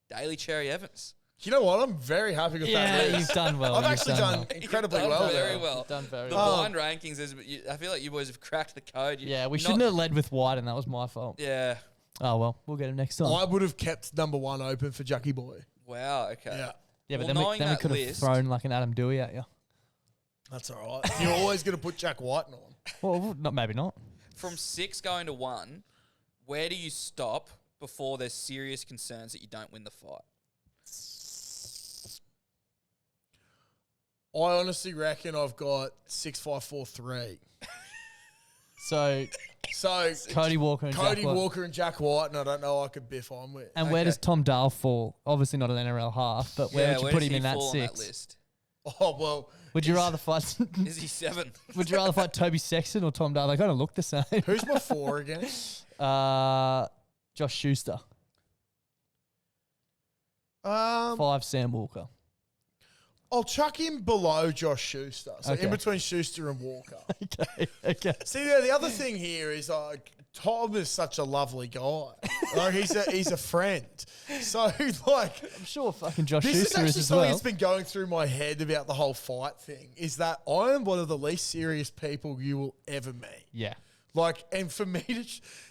S4: Daly Cherry Evans.
S3: You know what? I'm very happy with
S1: Yeah,
S3: that.
S1: you've done well.
S3: I've
S1: You've
S3: actually done incredibly
S4: You've
S3: well
S4: done very
S3: there.
S4: well.
S1: You've done very
S4: The
S1: well.
S4: blind rankings is, I feel like you boys have cracked the code.
S1: Yeah, we shouldn't have led with White, and that was my fault.
S4: Yeah.
S1: Oh, well, we'll get him next time.
S3: I would have kept number 1 open for Jackie Boy.
S4: Wow. Okay.
S3: Yeah,
S1: Yeah, but
S4: Well,
S1: then we
S4: knowing that
S1: could have
S4: list-
S1: thrown like an Adam Dewey at you.
S3: that's all right. You're always going to put Jack Whiten on.
S1: Well, maybe not.
S4: From 6 going to 1, where do you stop before there's serious concerns that you don't win the fight?
S3: I honestly reckon I've got 6, 5, 4, 3.
S1: So
S3: So
S1: Cody Walker and
S3: Cody
S1: Jack White.
S3: Walker and Jack Whiten, I don't know I could biff on with.
S1: And where does Tom Dale fall? Obviously not an NRL half, but where would you put
S4: does
S1: him
S4: he
S1: in that
S4: fall on
S1: 6?
S4: list?
S3: Oh, well.
S1: Would you rather fight?
S4: Is he 7?
S1: Would you rather fight Toby Sexton or Tom Dale? They kind of look the same.
S3: Who's my 4 again?
S1: Josh Schuster. 5 Sam Walker.
S3: I'll chuck him below Josh Schuster. So
S1: Okay.
S3: in between Schuster and Walker.
S1: Okay.
S3: See, the other thing here is Tom is such a lovely guy. Like he's a friend. So like
S1: I'm sure fucking Josh
S3: this is
S1: Schuster
S3: actually
S1: is as
S3: something
S1: well.
S3: that's been going through my head about the whole fight thing. Is that I am one of the least serious people you will ever meet.
S1: Yeah.
S3: Like, and for me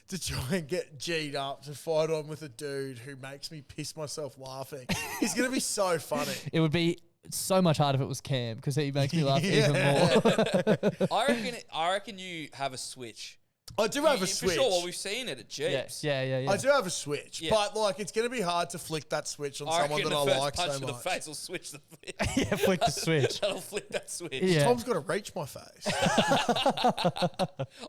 S3: to try and get G'd up to fight on with a dude who makes me piss myself laughing is going to be so funny.
S1: It would be so much harder if it was Cam because he makes me laugh even
S3: Yeah.
S1: more.
S4: I reckon you have a switch.
S3: I do have a
S4: For
S3: switch.
S4: sure. Well, we've seen it at
S1: yeah,
S4: Jeeps.
S1: yeah.
S3: I do have a switch,
S4: Yeah.
S3: but like it's going to be hard to flick that switch on
S4: I
S3: someone
S4: reckon
S3: that
S4: the
S3: I
S4: first
S3: like
S4: punch
S3: so
S4: to the
S3: much.
S4: face will switch the flip.
S1: Yeah, flick the switch.
S4: That'll flick that switch.
S1: Yeah.
S3: Tom's got to reach my face.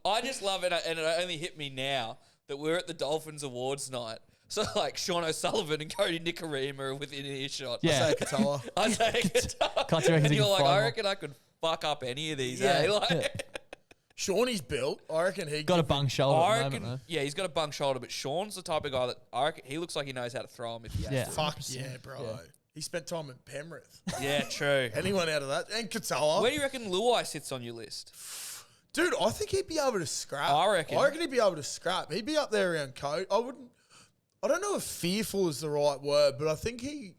S4: I just love it, and it only hit me now that we're at the Dolphins Awards night. So like Sean O'Sullivan and Cody Nicarima are within earshot.
S1: Yeah.
S3: Say Katoa.
S4: I take it.
S1: Clutz reckons
S4: And
S1: he
S4: you're
S1: can
S4: like,
S1: fight
S4: I
S1: more.
S4: reckon I could fuck up any of these.
S3: Yeah.
S4: Eh? Like,
S3: Shawnee's built. I reckon he
S1: Got a bung shoulder
S4: I
S1: at the
S4: reckon,
S1: moment,
S4: yeah, he's got a bung shoulder, but Sean's the type of guy that I reckon he looks like he knows how to throw him if he has
S1: Yeah.
S4: to.
S3: Fuck yeah, bro. He spent time in Penrith.
S4: Yeah, true.
S3: Anyone out of that? And Katoa.
S4: Where do you reckon Luai sits on your list?
S3: Dude, I think he'd be able to scrap.
S4: I reckon.
S3: he'd be able to scrap. He'd be up there around Cody. I don't know if fearful is the right word, but I think he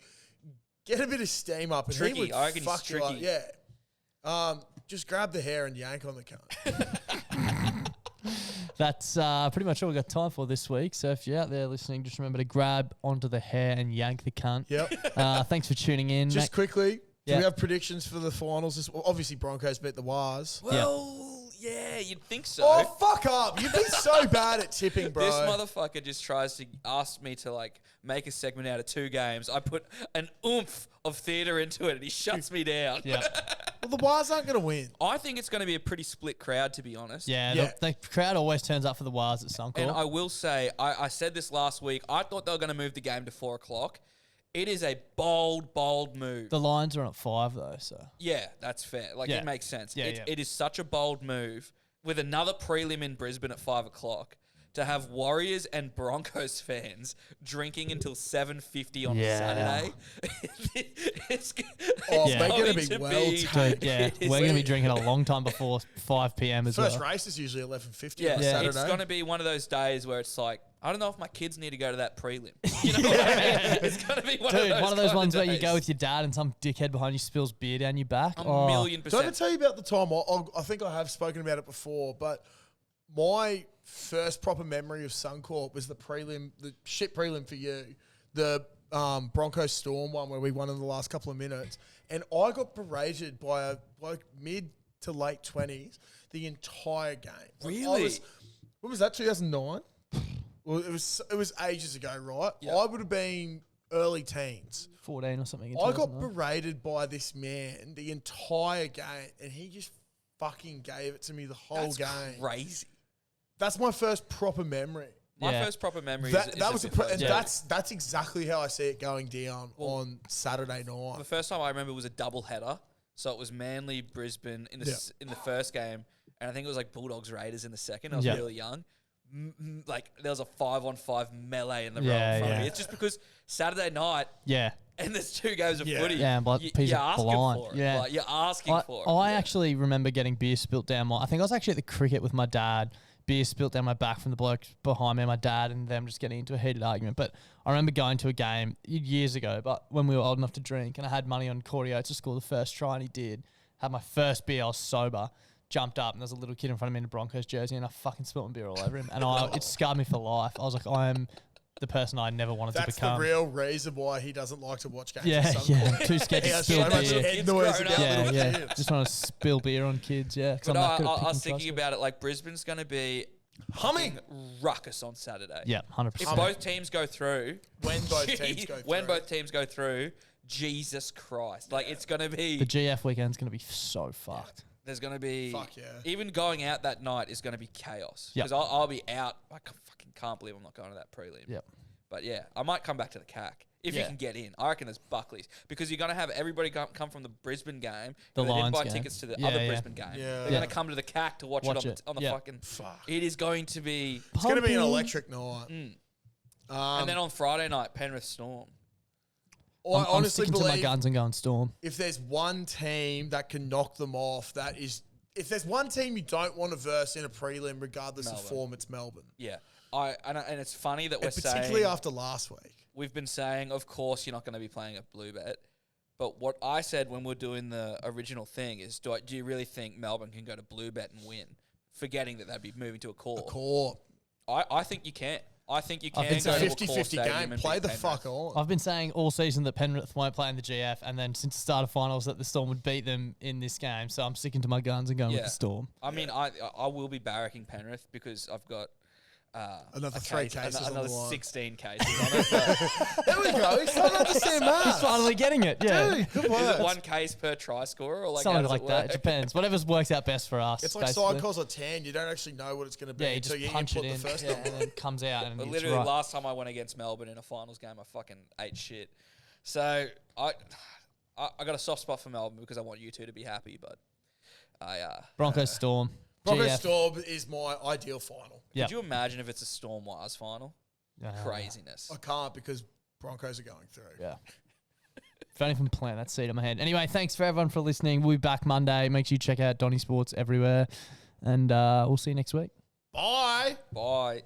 S3: get a bit of steam up and
S4: Tricky.
S3: he would
S4: I reckon he's
S3: fuck you up.
S4: tricky.
S3: Yeah. Just grab the hair and yank on the cunt.
S1: That's pretty much all we've got time for this week. So if you're out there listening, just remember to grab onto the hair and yank the cunt.
S3: Yep.
S1: Thanks for tuning in.
S3: Just quickly, do
S1: Yeah.
S3: we have predictions for the finals? Obviously, Broncos beat the Wars.
S4: Well, yeah, you'd think so.
S3: Oh, fuck up. You've been so bad at tipping, bro.
S4: This motherfucker just tries to ask me to like make a segment out of 2 games. I put an oomph of theatre into it and he shuts me down.
S1: Yeah.
S3: Well, the Wars aren't going to win.
S4: I think it's going to be a pretty split crowd, to be honest.
S1: Yeah,
S3: Yeah.
S1: The crowd always turns up for the Wars at Suncorp.
S4: And I will say, I said this last week, I thought they were going to move the game to 4 o'clock. It is a bold move.
S1: The Lions are on at 5 though, so
S4: Yeah, that's fair. Like,
S1: Yeah.
S4: it makes sense.
S1: Yeah,
S4: It-
S1: yeah.
S4: It is such a bold move with another prelim in Brisbane at 5 o'clock to have Warriors and Broncos fans drinking until 7:50 on
S1: Yeah.
S4: Saturday. it's
S3: Oh,
S1: Yeah.
S3: they're going to
S4: going
S3: be
S4: to
S3: well
S4: be-
S3: taken.
S1: Dude, yeah,
S4: It is
S1: we're going to be
S4: like-
S1: drinking a long time before 5 p.m. as
S3: First
S1: well.
S3: race is usually 11:50
S4: Yeah,
S3: on
S1: Yeah.
S3: Saturday.
S4: it's going to be one of those days where it's like, I don't know if my kids need to go to that prelim. You know what I mean? It's going to be one
S1: Dude,
S4: of those
S1: one of those
S4: kind
S1: ones where you
S4: days.
S1: go with your dad and some dickhead behind you spills beer down your back.
S4: a
S1: Oh,
S4: million
S3: Did I ever
S4: percent.
S3: tell you about the time? I think I have spoken about it before, but my first proper memory of Suncorp was the shit prelim for you, the Broncos Storm one where we won in the last couple of minutes, and I got berated by a bloke mid to late 20s the entire game.
S4: Really?
S3: When was that? 2009. Well, it was ages ago, right?
S4: Yeah.
S3: I would have been early teens.
S1: 14 or something.
S3: I got berated by this man the entire game, and he just fucking gave it to me the whole game.
S4: Crazy.
S3: That's my first proper memory.
S4: My first proper memory
S3: that's exactly how I see it going down on Saturday night.
S4: The first time I remember was a double header. So it was Manly, Brisbane in the first game, and I think it was like Bulldogs Raiders in the second. I was really young. Like there was a 5-on-5 melee in the row in front of me. It's just because Saturday night, and there's 2 games of footy.
S1: Yeah, but
S4: you're asking
S1: blind.
S4: for it.
S1: Yeah,
S4: like, you're asking for it.
S1: I actually remember getting beer spilt down I think I was actually at the cricket with my dad. Beer spilt down my back from the bloke behind me, my dad, and them just getting into a heated argument. But I remember going to a game years ago, but when we were old enough to drink, and I had money on Cordy Oates to score the first try, and he did. Had my first beer, I was sober, jumped up, and there's a little kid in front of me in a Broncos jersey, and I fucking spilt my beer all over him. And it scarred me for life. I was like, I am the person I never wanted to become.
S3: That's the real reason why he doesn't like to watch games.
S1: Yeah. Too scared to spill beer.
S3: Head noise about
S1: Yeah. Just want to spill beer on kids,
S4: But I was thinking about it, like Brisbane's going to be humming ruckus on Saturday.
S1: Yeah, 100%.
S4: If both teams go through,
S3: when both teams go through,
S4: Jesus Christ, like it's going to be
S1: the GF weekend's going to be so fucked.
S4: There's going to be
S3: fuck yeah.
S4: Even going out that night is going to be chaos because
S1: Yep.
S4: I'll be out. I fucking can't believe I'm not going to that prelim.
S1: Yep.
S4: But yeah, I might come back to the CAC. If you can get in, I reckon there's Buckley's because you're going to have everybody come from the Brisbane game.
S1: The
S4: they didn't
S1: Lions
S4: buy
S1: game.
S4: tickets to the other Brisbane game.
S3: Yeah.
S4: They're going to come to the CAC to watch it on the fucking.
S3: Fuck.
S4: It is going to be.
S3: It's going to be an electric night.
S4: And then on Friday night, Penrith Storm.
S3: I honestly
S1: sticking to
S3: believe
S1: my guns and going Storm.
S3: if there's one team that can knock them off, that is. If there's one team you don't want to verse in a prelim, regardless of form, it's Melbourne.
S4: Yeah. And it's funny that we're
S3: particularly
S4: saying,
S3: after last week.
S4: We've been saying, of course, you're not going to be playing a blue bet. But what I said when we're doing the original thing is, do you really think Melbourne can go to blue bet and win? Forgetting that they'd be moving to a core. I think you can. I think you can.
S3: It's
S4: go
S3: a
S4: to
S3: 50-50 game. Play the fuck on.
S1: I've been saying all season that Penrith won't play in the GF, and then since the start of finals that the Storm would beat them in this game. So I'm sticking to my guns and going with the Storm.
S4: I mean, I will be barracking Penrith because I've got
S3: another 3 cases on
S4: another
S3: the line.
S4: 16 cases on it.
S3: There we go. He's starting to understand maths.
S1: He's finally getting it. Yeah,
S3: Dude, good
S4: Is
S3: work.
S4: it 1 case per try scorer or like
S1: something
S4: how does
S1: like
S4: it
S1: that.
S4: work?
S1: It depends. Whatever works out best for us.
S3: It's like
S1: basically.
S3: cycles or tan. You don't actually know what it's going to be
S1: Yeah, you
S3: until
S1: just
S3: you
S1: punch it
S3: input
S1: in,
S3: the first
S1: and
S3: number.
S1: then it comes out. And
S4: But
S1: it's
S4: literally,
S1: right.
S4: last time I went against Melbourne in a finals game, I fucking ate shit. So I got a soft spot for Melbourne because I want you two to be happy. But
S1: Broncos Storm.
S3: Broncos
S1: GF.
S3: Storm is my ideal final.
S1: Yeah.
S4: could you imagine if it's a Storm Wires final? Craziness.
S3: I can't because Broncos are going through.
S1: Yeah. If only from plant that seed in my head. Anyway, thanks for everyone for listening. We'll be back Monday. Make sure you check out Donny Sports everywhere. And we'll see you next week.
S3: Bye.
S4: Bye.